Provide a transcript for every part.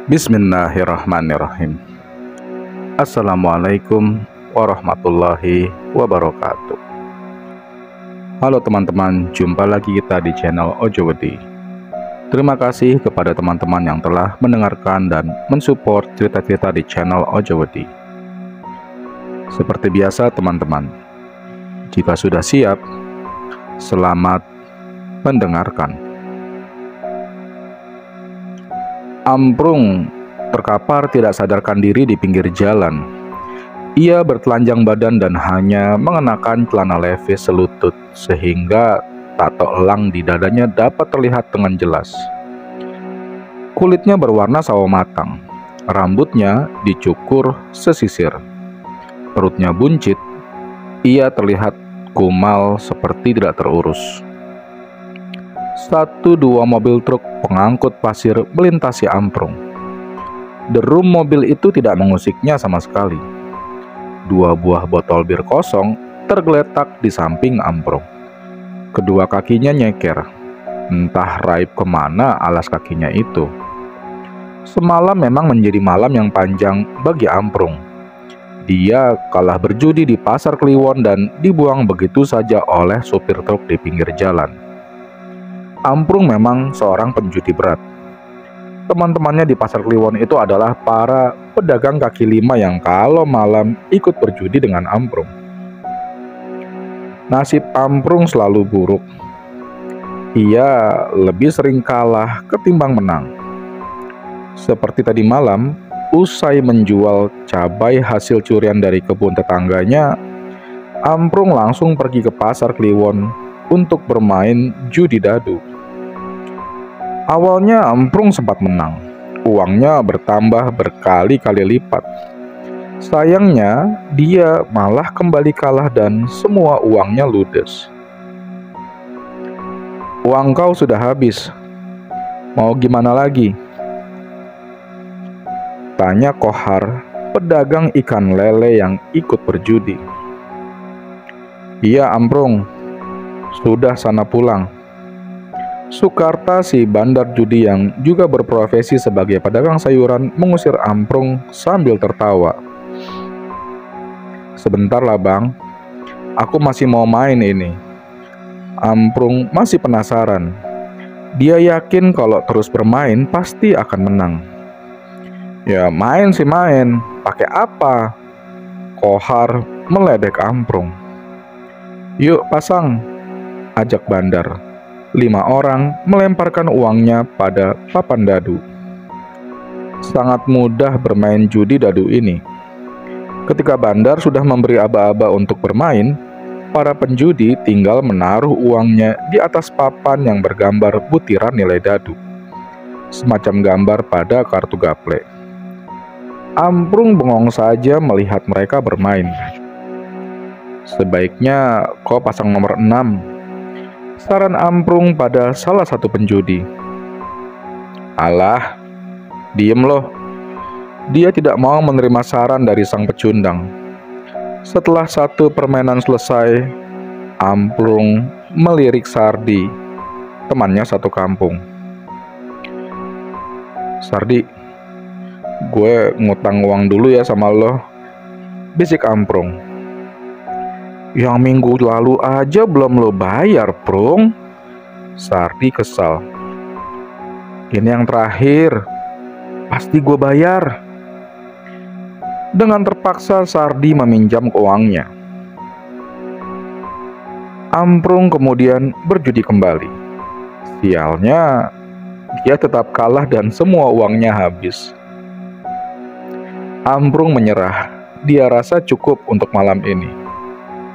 Bismillahirrahmanirrahim. Assalamualaikum warahmatullahi wabarakatuh. Halo teman-teman, jumpa lagi kita di channel Ojowedi. Terima kasih kepada teman-teman yang telah mendengarkan dan mensupport cerita-cerita di channel Ojowedi. Seperti biasa teman-teman, jika sudah siap, selamat mendengarkan. Amprung terkapar tidak sadarkan diri di pinggir jalan. Ia bertelanjang badan dan hanya mengenakan celana levis selutut sehingga tato elang di dadanya dapat terlihat dengan jelas. Kulitnya berwarna sawo matang, rambutnya dicukur sesisir, perutnya buncit, ia terlihat kumal seperti tidak terurus. 1-2 mobil truk pengangkut pasir melintasi Amprung. Derum mobil itu tidak mengusiknya sama sekali. 2 buah botol bir kosong tergeletak di samping Amprung. Kedua kakinya nyeker, entah raib kemana alas kakinya itu. Semalam memang menjadi malam yang panjang bagi Amprung. Dia kalah berjudi di pasar Kliwon dan dibuang begitu saja oleh supir truk di pinggir jalan. Amprung memang seorang penjudi berat. Teman-temannya di pasar Kliwon itu adalah para pedagang kaki lima yang kalau malam ikut berjudi dengan Amprung. Nasib Amprung selalu buruk. Ia lebih sering kalah ketimbang menang. Seperti tadi malam, usai menjual cabai hasil curian dari kebun tetangganya, Amprung langsung pergi ke pasar Kliwon untuk bermain judi dadu. Awalnya Amprung sempat menang. Uangnya bertambah berkali-kali lipat. Sayangnya, dia malah kembali kalah dan semua uangnya ludes. "Uang kau sudah habis. Mau gimana lagi?" tanya Kohar, pedagang ikan lele yang ikut berjudi. "Iya, Amprung. Sudah sana pulang." Sukarta, si bandar judi yang juga berprofesi sebagai pedagang sayuran, mengusir Amprung sambil tertawa. "Sebentar lah bang, aku masih mau main ini." Amprung masih penasaran. Dia yakin kalau terus bermain pasti akan menang. "Ya main sih main, pakai apa?" Kohar meledek Amprung. "Yuk pasang," ajak bandar. 5 orang melemparkan uangnya pada papan dadu. Sangat mudah bermain judi dadu ini. Ketika bandar sudah memberi aba-aba untuk bermain, para penjudi tinggal menaruh uangnya di atas papan yang bergambar butiran nilai dadu, semacam gambar pada kartu gaple. Amprung bengong saja melihat mereka bermain. "Sebaiknya kau pasang nomor 6, saran Amprung pada salah satu penjudi. "Alah, diem loh." Dia tidak mau menerima saran dari sang pecundang. Setelah satu permainan selesai, Amprung melirik Sardi, temannya satu kampung. "Sardi, gue ngutang uang dulu ya sama lo," bisik Amprung. "Yang minggu lalu aja belum lo bayar, Prung." Sardi kesal. "Ini yang terakhir, pasti gue bayar." Dengan terpaksa Sardi meminjam uangnya. Amprung kemudian berjudi kembali. Sialnya, dia tetap kalah dan semua uangnya habis. Amprung menyerah. Dia rasa cukup untuk malam ini.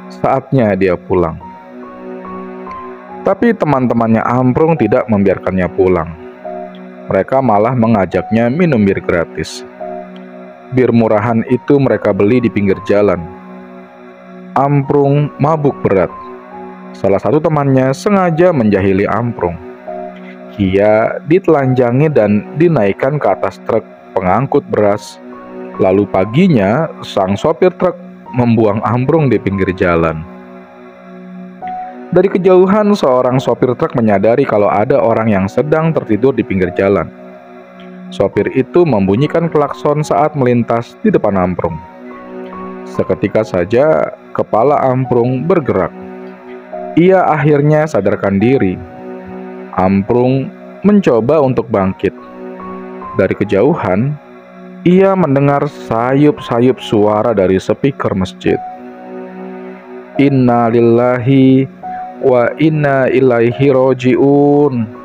Saatnya dia pulang. Tapi teman-temannya Amprung tidak membiarkannya pulang. Mereka malah mengajaknya minum bir gratis. Bir murahan itu mereka beli di pinggir jalan. Amprung mabuk berat. Salah satu temannya sengaja menjahili Amprung. Ia ditelanjangi dan dinaikkan ke atas truk pengangkut beras. Lalu paginya, sang sopir truk membuang Amprung di pinggir jalan. Dari kejauhan, seorang sopir truk menyadari kalau ada orang yang sedang tertidur di pinggir jalan. Sopir itu membunyikan klakson saat melintas di depan Amprung. Seketika saja, kepala Amprung bergerak. Ia akhirnya sadarkan diri. Amprung mencoba untuk bangkit. Dari kejauhan, ia mendengar sayup-sayup suara dari speaker masjid. Inna lillahi wa inna ilaihi roji'un.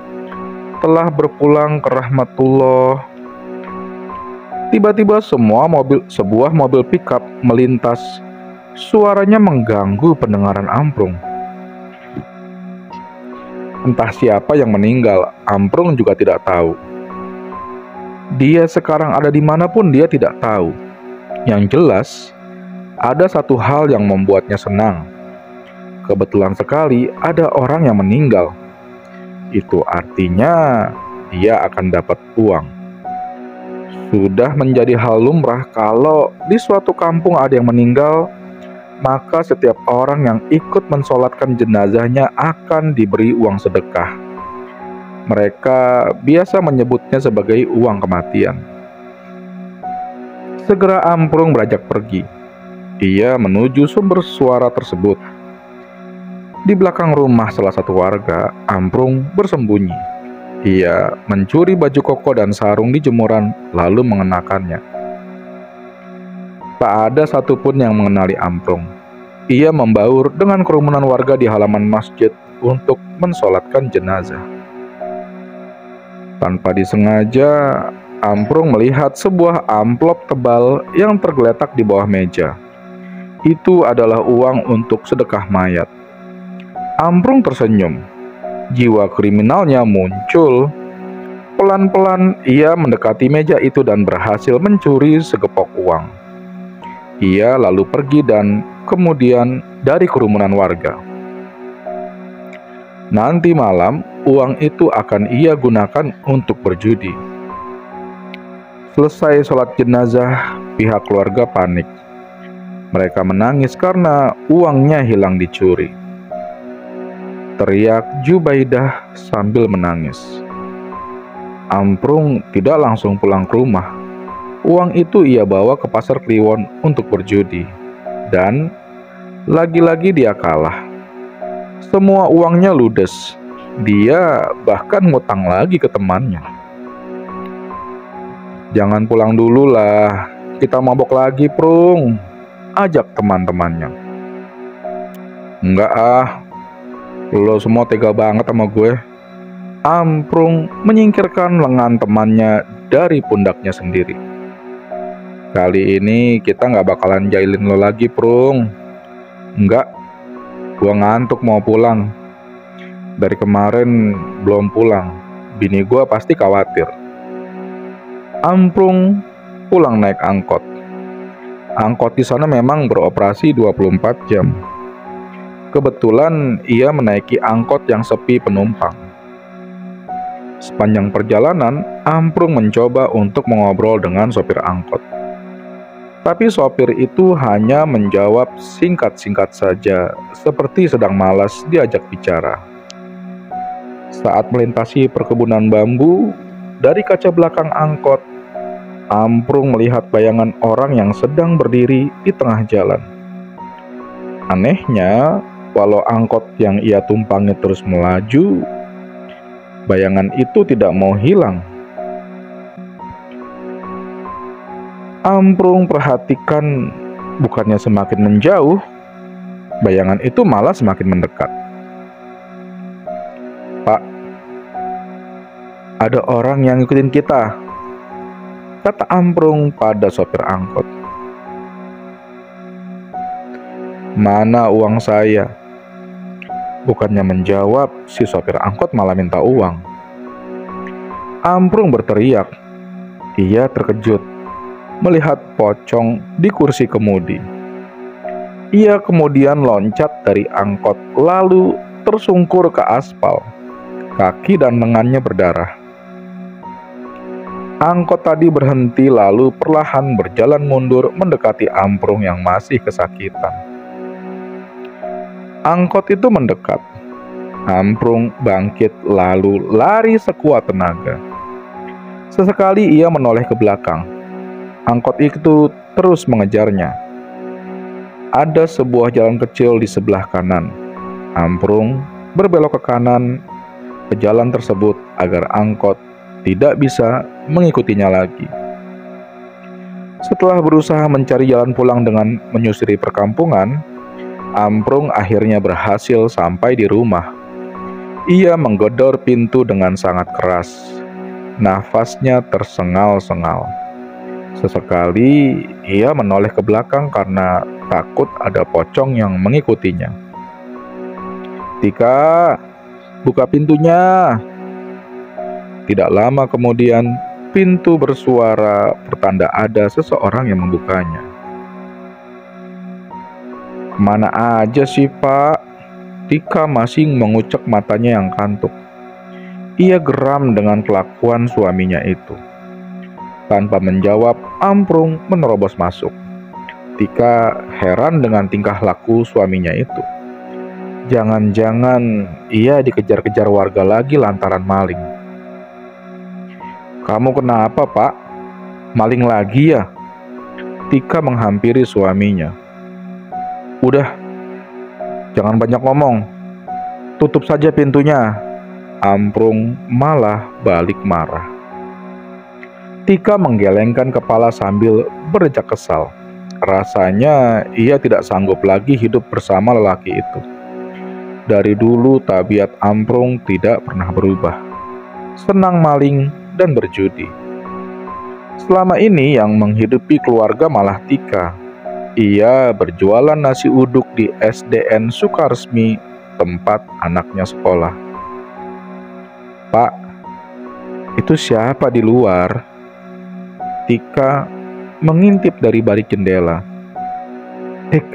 Telah berpulang ke rahmatullah. Tiba-tiba sebuah mobil pickup melintas. Suaranya mengganggu pendengaran Amprung. Entah siapa yang meninggal, Amprung juga tidak tahu. Dia sekarang ada di mana pun dia tidak tahu. Yang jelas, ada satu hal yang membuatnya senang. Kebetulan sekali ada orang yang meninggal. Itu artinya dia akan dapat uang. Sudah menjadi hal lumrah kalau di suatu kampung ada yang meninggal, maka setiap orang yang ikut mensolatkan jenazahnya akan diberi uang sedekah. Mereka biasa menyebutnya sebagai uang kematian. Segera Amprung beranjak pergi. Ia menuju sumber suara tersebut. Di belakang rumah salah satu warga, Amprung bersembunyi. Ia mencuri baju koko dan sarung di jemuran, lalu mengenakannya. Tak ada satupun yang mengenali Amprung. Ia membaur dengan kerumunan warga di halaman masjid untuk mensolatkan jenazah. Tanpa disengaja, Amprung melihat sebuah amplop tebal yang tergeletak di bawah meja. Itu adalah uang untuk sedekah mayat. Amprung tersenyum. Jiwa kriminalnya muncul. Pelan-pelan ia mendekati meja itu dan berhasil mencuri segepok uang. Ia lalu pergi dan kemudian dari kerumunan warga. Nanti malam, uang itu akan ia gunakan untuk berjudi. Selesai sholat jenazah, pihak keluarga panik. Mereka menangis karena uangnya hilang dicuri. Teriak Jubaidah sambil menangis. Amprung tidak langsung pulang ke rumah. Uang itu ia bawa ke pasar Kliwon untuk berjudi. Dan lagi-lagi dia kalah. Semua uangnya ludes. Dia bahkan ngutang lagi ke temannya. Jangan pulang dulu lah, kita mabok lagi, Prung, ajak teman-temannya. Enggak ah, lo semua tega banget sama gue. Amprung menyingkirkan lengan temannya dari pundaknya sendiri. Kali ini kita gak bakalan jailin lo lagi, Prung. Enggak, gue ngantuk mau pulang. Dari kemarin belum pulang. Bini gue pasti khawatir. Amprung pulang naik angkot. Angkot di sana memang beroperasi 24 jam. Kebetulan ia menaiki angkot yang sepi penumpang. Sepanjang perjalanan, Amprung mencoba untuk mengobrol dengan sopir angkot. Tapi sopir itu hanya menjawab singkat-singkat saja, seperti sedang malas diajak bicara. Saat melintasi perkebunan bambu, dari kaca belakang angkot, Amprung melihat bayangan orang yang sedang berdiri di tengah jalan. Anehnya, walau angkot yang ia tumpangi terus melaju, bayangan itu tidak mau hilang. Amprung perhatikan, bukannya semakin menjauh, bayangan itu malah semakin mendekat. Pak, ada orang yang ngikutin kita, kata Amprung pada sopir angkot. Mana uang saya? Bukannya menjawab, si sopir angkot malah minta uang. Amprung berteriak. Ia terkejut melihat pocong di kursi kemudi. Ia kemudian loncat dari angkot lalu tersungkur ke aspal. Kaki dan lengannya berdarah. Angkot tadi berhenti lalu perlahan berjalan mundur mendekati Amprung yang masih kesakitan. Angkot itu mendekat. Amprung bangkit lalu lari sekuat tenaga. Sesekali ia menoleh ke belakang. Angkot itu terus mengejarnya. Ada sebuah jalan kecil di sebelah kanan. Amprung berbelok ke kanan ke jalan tersebut agar angkot tidak bisa mengikutinya lagi. Setelah berusaha mencari jalan pulang dengan menyusuri perkampungan, Amprung akhirnya berhasil sampai di rumah. Ia menggedor pintu dengan sangat keras. Nafasnya tersengal-sengal. Sesekali ia menoleh ke belakang karena takut ada pocong yang mengikutinya. "Tika, buka pintunya!" Tidak lama kemudian, pintu bersuara pertanda ada seseorang yang membukanya. "Kemana aja sih, Pak?" Tika masih mengucek matanya yang kantuk. Ia geram dengan kelakuan suaminya itu. Tanpa menjawab, Amprung menerobos masuk. Tika heran dengan tingkah laku suaminya itu. Jangan-jangan ia dikejar-kejar warga lagi lantaran maling. "Kamu kenapa, Pak? Maling lagi ya?" Tika menghampiri suaminya. "Udah, jangan banyak ngomong. Tutup saja pintunya." Amprung malah balik marah. Tika menggelengkan kepala sambil berdecak kesal. Rasanya ia tidak sanggup lagi hidup bersama lelaki itu. Dari dulu tabiat Amprung tidak pernah berubah. Senang maling dan berjudi. Selama ini yang menghidupi keluarga malah Tika. Ia berjualan nasi uduk di SDN Sukaresmi, tempat anaknya sekolah. "Pak, itu siapa di luar?" Tika mengintip dari balik jendela. "Tik,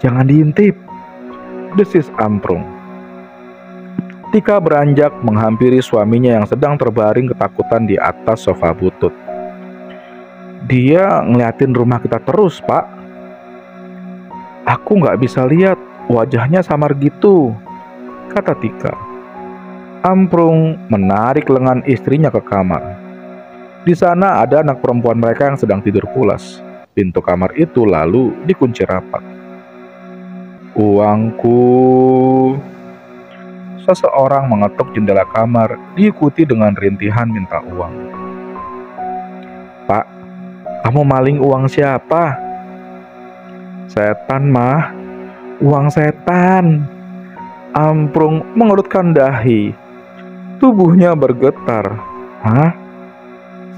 jangan diintip," desis Amprung. Tika beranjak menghampiri suaminya yang sedang terbaring ketakutan di atas sofa butut. "Dia ngeliatin rumah kita terus, Pak." "Aku nggak bisa lihat, wajahnya samar gitu," kata Tika. Amprung menarik lengan istrinya ke kamar. Di sana ada anak perempuan mereka yang sedang tidur pulas. Pintu kamar itu lalu dikunci rapat. "Uangku." Seseorang mengetuk jendela kamar, diikuti dengan rintihan minta uang. "Pak, kamu maling uang siapa?" "Setan, Mah. Uang setan." Amprung mengerutkan dahi. Tubuhnya bergetar. "Hah?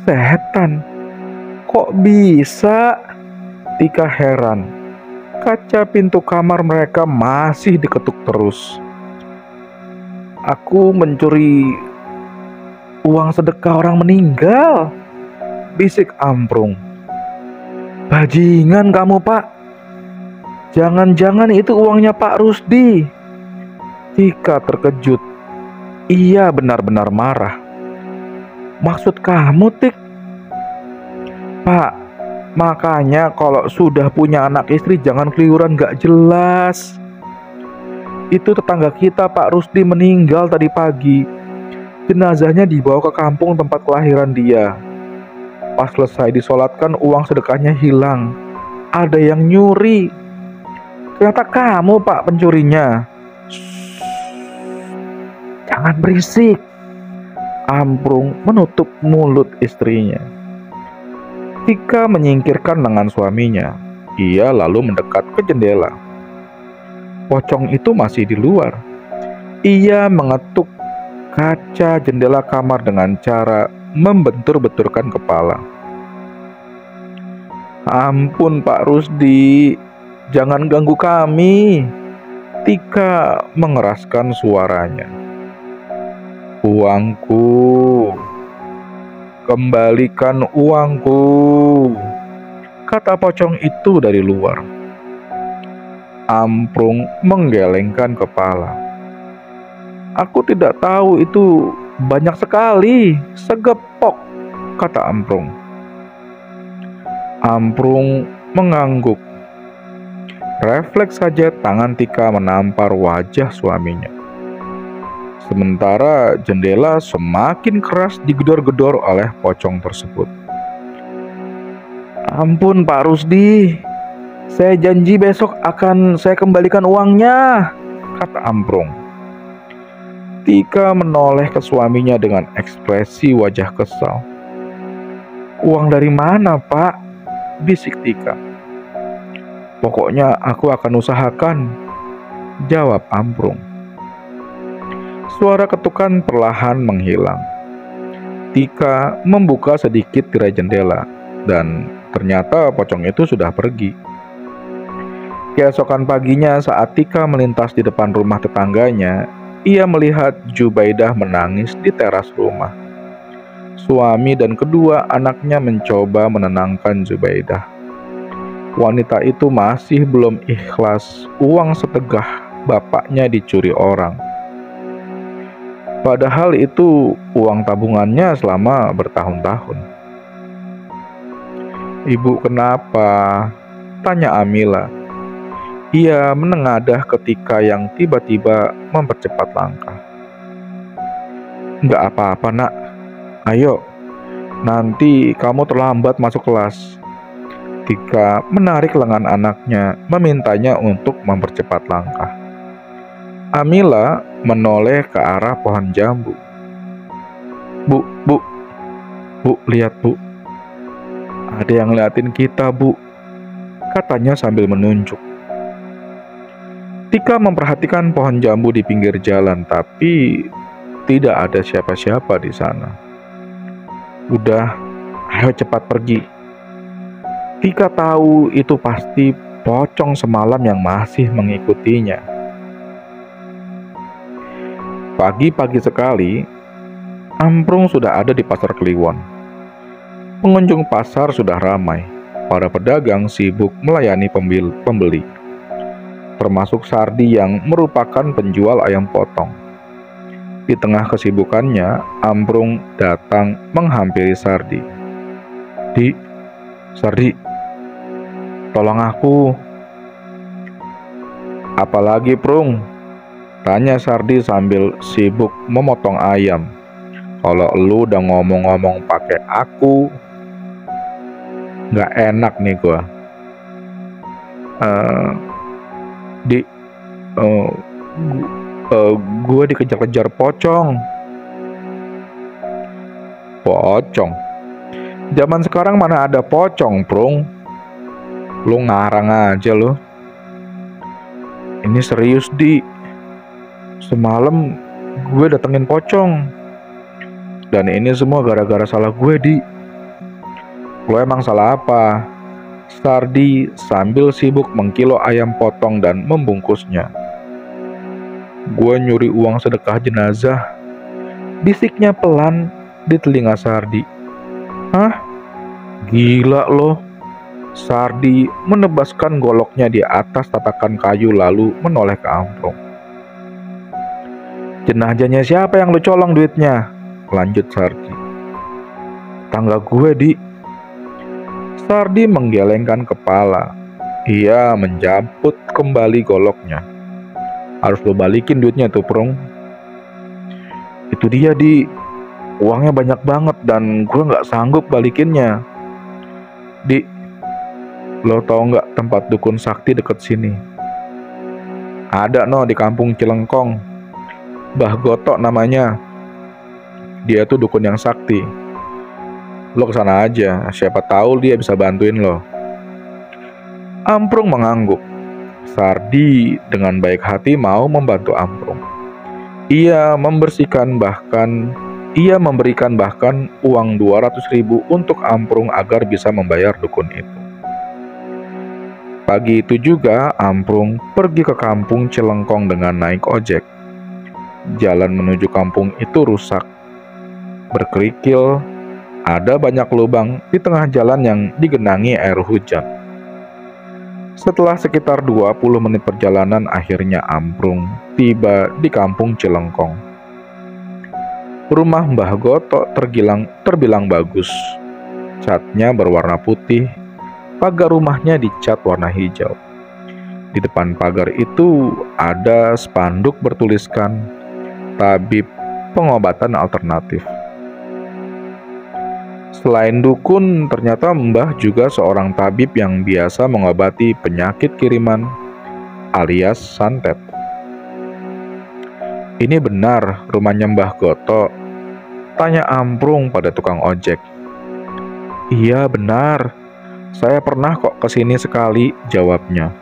Setan? Kok bisa?" Tika heran. Kaca pintu kamar mereka masih diketuk terus. "Aku mencuri uang sedekah orang meninggal," bisik Amprung. "Bajingan kamu, Pak. Jangan-jangan itu uangnya Pak Rusdi." Tika terkejut. Ia benar-benar marah. "Maksud kamu, Tik?" "Pak, makanya kalau sudah punya anak istri jangan keliuran gak jelas. Itu tetangga kita, Pak Rusdi, meninggal tadi pagi. Jenazahnya dibawa ke kampung tempat kelahiran dia. Pas selesai disolatkan, uang sedekahnya hilang. Ada yang nyuri. Ternyata kamu, Pak, pencurinya." "Jangan berisik." Amprung menutup mulut istrinya. Tika menyingkirkan lengan suaminya. Ia lalu mendekat ke jendela. Pocong itu masih di luar. Ia mengetuk kaca jendela kamar dengan cara membentur-benturkan kepala. "Ampun, Pak Rusdi, jangan ganggu kami." Tika mengeraskan suaranya. "Uangku, kembalikan uangku," kata pocong itu dari luar. Amprung menggelengkan kepala. "Aku tidak tahu, itu banyak sekali, segepok," kata Amprung. Amprung mengangguk. Refleks saja tangan Tika menampar wajah suaminya. Sementara jendela semakin keras digedor-gedor oleh pocong tersebut. "Ampun Pak Rusdi, saya janji besok akan saya kembalikan uangnya," kata Amprung. Tika menoleh ke suaminya dengan ekspresi wajah kesal. "Uang dari mana, Pak?" bisik Tika. "Pokoknya aku akan usahakan," jawab Amprung. Suara ketukan perlahan menghilang. Tika membuka sedikit tirai jendela, dan ternyata pocong itu sudah pergi. Keesokan paginya saat Tika melintas di depan rumah tetangganya, ia melihat Jubaidah menangis di teras rumah. Suami dan kedua anaknya mencoba menenangkan Jubaidah. Wanita itu masih belum ikhlas uang setegah bapaknya dicuri orang. Padahal itu uang tabungannya selama bertahun-tahun. "Ibu kenapa?" tanya Amila. Ia menengadah ketika yang tiba-tiba mempercepat langkah. "Nggak apa-apa nak, ayo, nanti kamu terlambat masuk kelas." Tika menarik lengan anaknya, memintanya untuk mempercepat langkah. Amila menoleh ke arah pohon jambu. Bu, lihat Bu. Ada yang ngeliatin kita, Bu," katanya sambil menunjuk. Tika memperhatikan pohon jambu di pinggir jalan, tapi tidak ada siapa-siapa di sana. "Udah, ayo cepat pergi." Tika tahu itu pasti pocong semalam yang masih mengikutinya. Pagi-pagi sekali, Amprung sudah ada di pasar Kliwon. Pengunjung pasar sudah ramai. Para pedagang sibuk melayani pembeli, termasuk Sardi yang merupakan penjual ayam potong. Di tengah kesibukannya, Amprung datang menghampiri Sardi. Sardi, tolong aku." "Apalagi, Prung?" tanya Sardi sambil sibuk memotong ayam. "Kalau lu udah ngomong-ngomong pakai aku, nggak enak nih gua." Gua dikejar-kejar pocong." "Pocong? Zaman sekarang mana ada pocong, Prung? Lu ngarang aja lu." "Ini serius, Di. Semalam gue datengin pocong. Dan ini semua gara-gara salah gue, Di." "Lo emang salah apa?" Sardi sambil sibuk mengkilo ayam potong dan membungkusnya. "Gue nyuri uang sedekah jenazah," bisiknya pelan di telinga Sardi. "Hah? Gila lo." Sardi menebaskan goloknya di atas tatakan kayu lalu menoleh ke Amprung. "Jenazahnya siapa yang lu colong duitnya?" lanjut Sardi. "Tangga gue, Di." Sardi menggelengkan kepala. Ia menjemput kembali goloknya. "Harus lu balikin duitnya tuh, Prung." "Itu dia, Di. Uangnya banyak banget dan gue nggak sanggup balikinnya." "Di, lo tau nggak tempat dukun sakti deket sini?" "Ada no, di kampung Cilengkong. Bah Gotok namanya. Dia tuh dukun yang sakti. Lo kesana aja, siapa tahu dia bisa bantuin lo." Amprung mengangguk. Sardi dengan baik hati mau membantu Amprung. Ia memberikan bahkan uang 200.000 untuk Amprung agar bisa membayar dukun itu. Pagi itu juga Amprung pergi ke kampung Cilengkong dengan naik ojek. Jalan menuju kampung itu rusak, berkerikil, ada banyak lubang di tengah jalan yang digenangi air hujan. Setelah sekitar 20 menit perjalanan, akhirnya Amprung tiba di kampung Cilengkong. Rumah Mbah Gotok terbilang bagus. Catnya berwarna putih, pagar rumahnya dicat warna hijau. Di depan pagar itu ada spanduk bertuliskan, tabib pengobatan alternatif. Selain dukun, ternyata Mbah juga seorang tabib yang biasa mengobati penyakit kiriman alias santet. "Ini benar rumahnya Mbah Goto?" tanya Amprung pada tukang ojek. "Iya benar, saya pernah kok kesini sekali," jawabnya.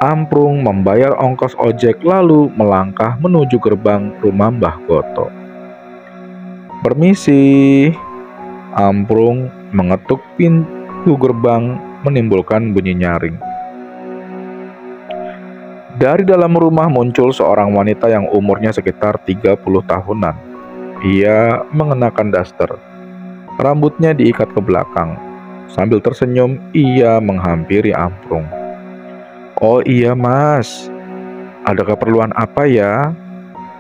Amprung membayar ongkos ojek lalu melangkah menuju gerbang rumah Mbah Goto. "Permisi." Amprung mengetuk pintu gerbang menimbulkan bunyi nyaring. Dari dalam rumah muncul seorang wanita yang umurnya sekitar 30 tahunan. Ia mengenakan daster. Rambutnya diikat ke belakang. Sambil tersenyum, ia menghampiri Amprung. "Oh iya mas, ada keperluan apa ya?"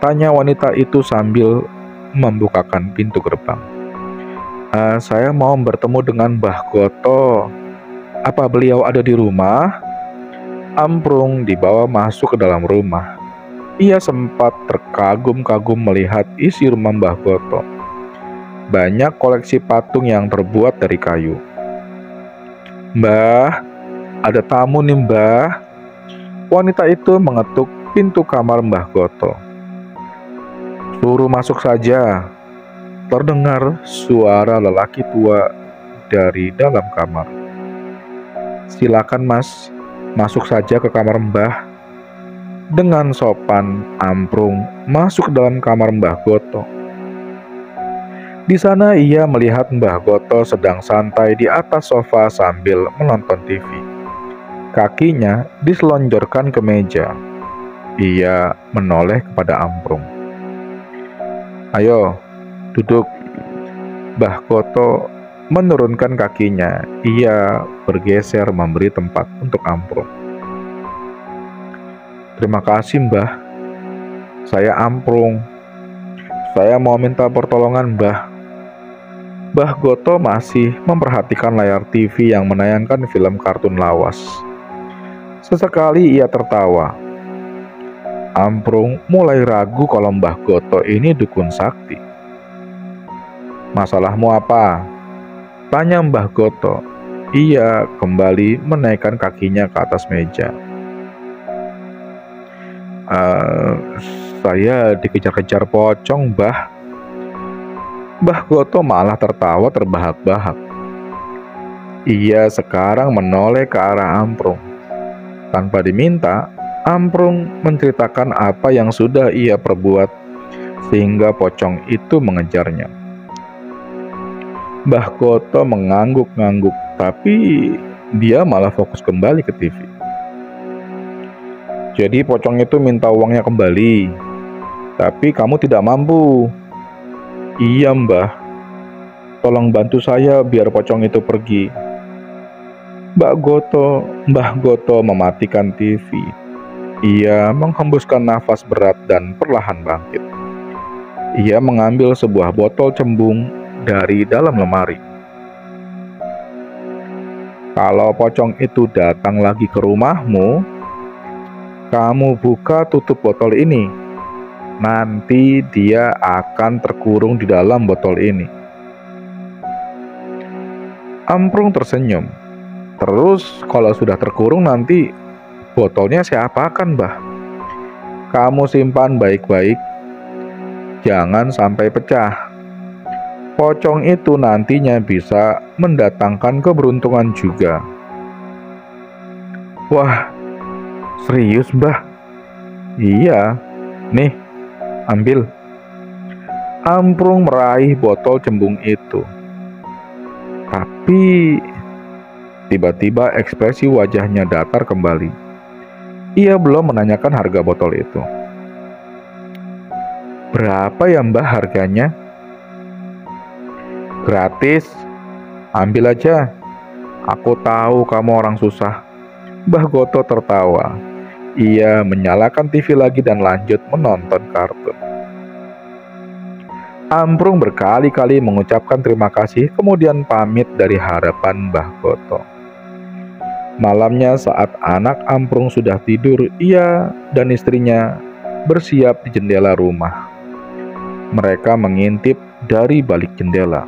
tanya wanita itu sambil membukakan pintu gerbang. Saya mau bertemu dengan Mbah Goto. Apa beliau ada di rumah?" Amprung dibawa masuk ke dalam rumah. Ia sempat terkagum-kagum melihat isi rumah Mbah Goto. Banyak koleksi patung yang terbuat dari kayu. "Mbah, ada tamu nih Mbah." Wanita itu mengetuk pintu kamar Mbah Goto. "Suruh masuk saja." Terdengar suara lelaki tua dari dalam kamar. "Silakan mas, masuk saja ke kamar Mbah." Dengan sopan, Amprung masuk ke dalam kamar Mbah Goto. Di sana ia melihat Mbah Goto sedang santai di atas sofa sambil menonton TV. Kakinya diselonjorkan ke meja. Ia menoleh kepada Amprung. "Ayo, duduk." Mbah Goto menurunkan kakinya. Ia bergeser memberi tempat untuk Amprung. "Terima kasih Mbah. Saya Amprung. Saya mau minta pertolongan Mbah." Mbah Goto masih memperhatikan layar TV yang menayangkan film kartun lawas. Sesekali ia tertawa. Amprung mulai ragu kalau Mbah Goto ini dukun sakti. "Masalahmu apa?" tanya Mbah Goto. Ia kembali menaikkan kakinya ke atas meja. Saya dikejar-kejar pocong, Mbah." Mbah Goto malah tertawa terbahak-bahak. Ia sekarang menoleh ke arah Amprung. Tanpa diminta, Amprung menceritakan apa yang sudah ia perbuat sehingga pocong itu mengejarnya. Mbah Goto mengangguk-ngangguk, tapi dia malah fokus kembali ke TV. "Jadi pocong itu minta uangnya kembali, tapi kamu tidak mampu." "Iya Mbah, tolong bantu saya biar pocong itu pergi." Mbah Goto mematikan TV. Ia menghembuskan nafas berat dan perlahan bangkit. Ia mengambil sebuah botol cembung dari dalam lemari. "Kalau pocong itu datang lagi ke rumahmu, kamu buka tutup botol ini. Nanti dia akan terkurung di dalam botol ini." Amprung tersenyum. "Terus kalau sudah terkurung nanti botolnya saya apakan, Mbah?" "Kamu simpan baik-baik. Jangan sampai pecah. Pocong itu nantinya bisa mendatangkan keberuntungan juga." "Wah, serius, Mbah?" "Iya. Nih, ambil." Amprung meraih botol cembung itu. Tapi tiba-tiba ekspresi wajahnya datar kembali. Ia belum menanyakan harga botol itu. "Berapa ya Mbah harganya?" "Gratis. Ambil aja. Aku tahu kamu orang susah." Mbah Goto tertawa. Ia menyalakan TV lagi dan lanjut menonton kartun. Amprung berkali-kali mengucapkan terima kasih, kemudian pamit dari hadapan Mbah Goto. Malamnya saat anak Amprung sudah tidur, ia dan istrinya bersiap di jendela rumah. Mereka mengintip dari balik jendela,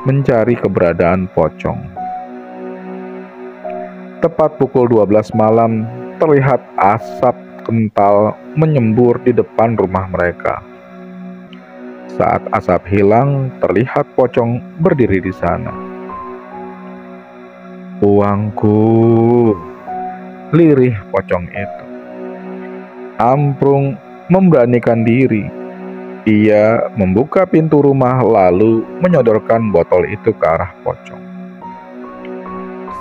mencari keberadaan pocong. Tepat pukul 12 malam, terlihat asap kental menyembur di depan rumah mereka. Saat asap hilang, terlihat pocong berdiri di sana. "Uangku," lirih pocong itu. Amprung memberanikan diri. Ia membuka pintu rumah lalu menyodorkan botol itu ke arah pocong.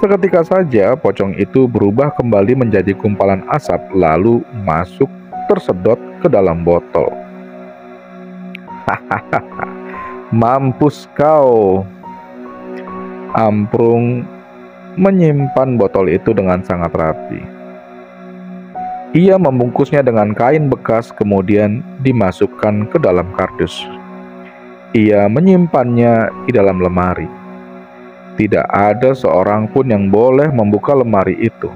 Seketika saja pocong itu berubah kembali menjadi gumpalan asap lalu masuk tersedot ke dalam botol. "Hahaha, mampus kau!" Amprung menyimpan botol itu dengan sangat rapi. Ia membungkusnya dengan kain bekas kemudian dimasukkan ke dalam kardus. Ia menyimpannya di dalam lemari. Tidak ada seorang pun yang boleh membuka lemari itu.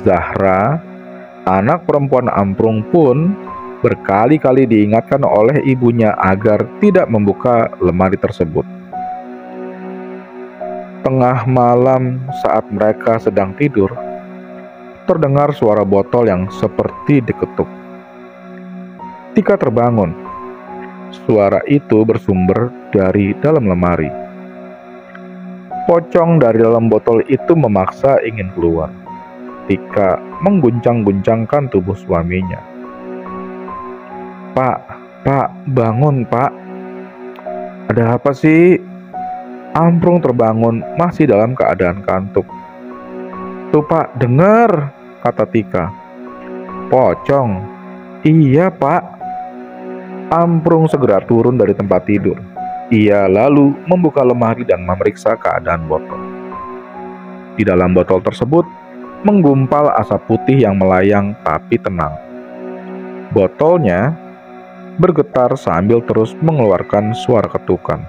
Zahra, anak perempuan Amprung pun berkali-kali diingatkan oleh ibunya agar tidak membuka lemari tersebut. Tengah malam saat mereka sedang tidur, terdengar suara botol yang seperti diketuk. Tika terbangun. Suara itu bersumber dari dalam lemari. Pocong dari dalam botol itu memaksa ingin keluar. Tika mengguncang-guncangkan tubuh suaminya. Pak, bangun Pak. Ada apa sih?" Amprung terbangun masih dalam keadaan kantuk. "Tuh Pak, dengar," kata Tika. "Pocong." "Iya Pak." Amprung segera turun dari tempat tidur. Ia lalu membuka lemari dan memeriksa keadaan botol. Di dalam botol tersebut menggumpal asap putih yang melayang tapi tenang. Botolnya bergetar sambil terus mengeluarkan suara ketukan.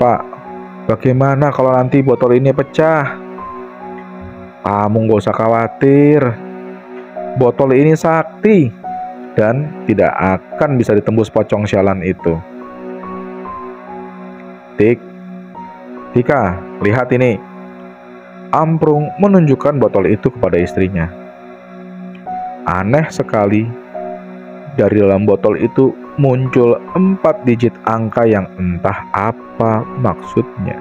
"Pak, bagaimana kalau nanti botol ini pecah?" "Kamu gak usah khawatir. Botol ini sakti dan tidak akan bisa ditembus pocong sialan itu." "Tika, lihat ini." Amprung menunjukkan botol itu kepada istrinya. Aneh sekali, dari dalam botol itu muncul 4 digit angka yang entah apa maksudnya.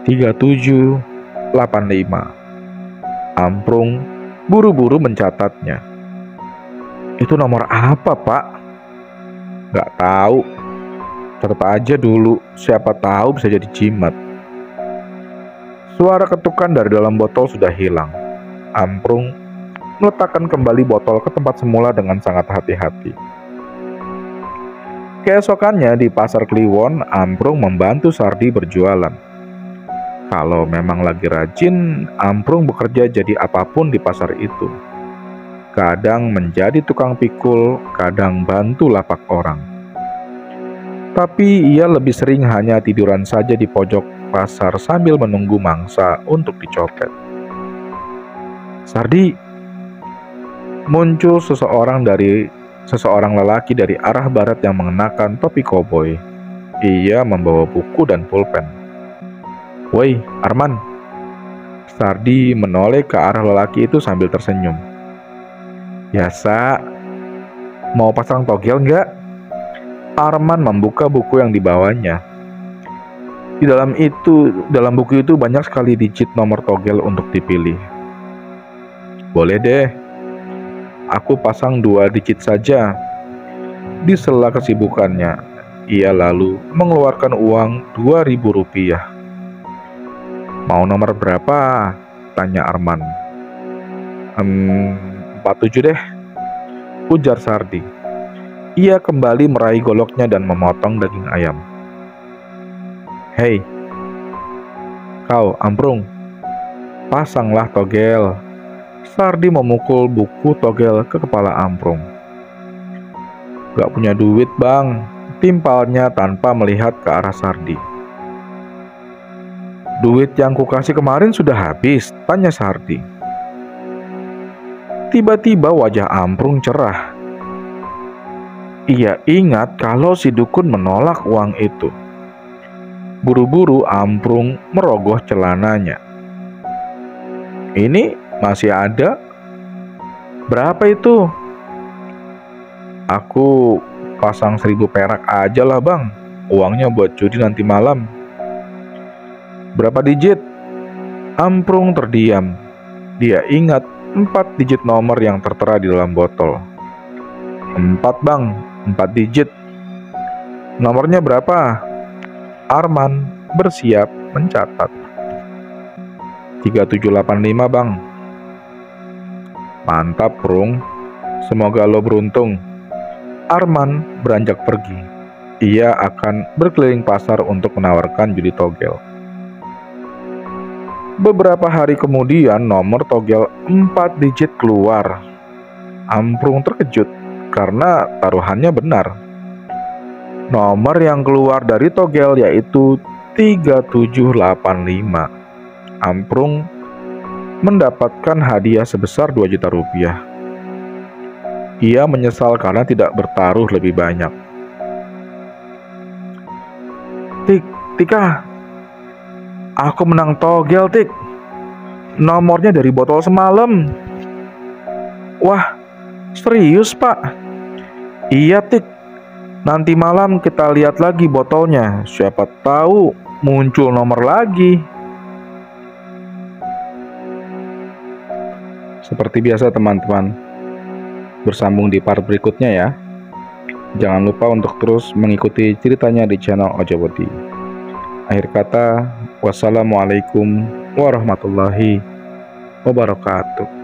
3785. Amprung buru-buru mencatatnya. "Itu nomor apa Pak?" "Gak tahu. Catat aja dulu, siapa tahu bisa jadi jimat." Suara ketukan dari dalam botol sudah hilang. Amprung meletakkan kembali botol ke tempat semula dengan sangat hati-hati. Keesokannya di Pasar Kliwon, Amprung membantu Sardi berjualan. Kalau memang lagi rajin, Amprung bekerja jadi apapun di pasar itu. Kadang menjadi tukang pikul, kadang bantu lapak orang. Tapi ia lebih sering hanya tiduran saja di pojok pasar sambil menunggu mangsa untuk dicopet. "Sardi!" Muncul seseorang lelaki dari arah barat yang mengenakan topi koboi. Ia membawa buku dan pulpen. "Woi, Arman." Sardi menoleh ke arah lelaki itu sambil tersenyum. "Biasa. Mau pasang togel nggak?" Arman membuka buku yang dibawanya. Di dalam buku itu banyak sekali digit nomor togel untuk dipilih. "Boleh deh. Aku pasang 2 digit saja." Di sela kesibukannya, ia lalu mengeluarkan uang 2.000 rupiah. "Mau nomor berapa?" tanya Arman. 47 deh," ujar Sardi. Ia kembali meraih goloknya dan memotong daging ayam. "Hei, kau Amprung, pasanglah togel." Sardi memukul buku togel ke kepala Amprung. "Gak punya duit bang," timpalnya tanpa melihat ke arah Sardi. "Duit yang kukasih kemarin sudah habis?" tanya Sardi. Tiba-tiba wajah Amprung cerah. Ia ingat kalau si dukun menolak uang itu. Buru-buru Amprung merogoh celananya. "Ini masih ada? Berapa itu?" "Aku pasang 1.000 perak aja lah bang. Uangnya buat judi nanti malam." "Berapa digit?" Amprung terdiam. Dia ingat 4 digit nomor yang tertera di dalam botol. "4 bang, 4 digit." "Nomornya berapa?" Arman bersiap mencatat. 3785 bang." "Mantap Prung, semoga lo beruntung." Arman beranjak pergi. Ia akan berkeliling pasar untuk menawarkan judi togel. Beberapa hari kemudian nomor togel 4 digit keluar. Amprung terkejut karena taruhannya benar. Nomor yang keluar dari togel yaitu 3785. Amprung mendapatkan hadiah sebesar 2 juta rupiah. Ia menyesal karena tidak bertaruh lebih banyak. Tika, aku menang togel, Tik. Nomornya dari botol semalam." "Wah, serius Pak?" "Iya Tik, nanti malam kita lihat lagi botolnya. Siapa tahu muncul nomor lagi." Seperti biasa teman-teman, bersambung di part berikutnya ya. Jangan lupa untuk terus mengikuti ceritanya di channel Ojowodi. Akhir kata, wassalamualaikum warahmatullahi wabarakatuh.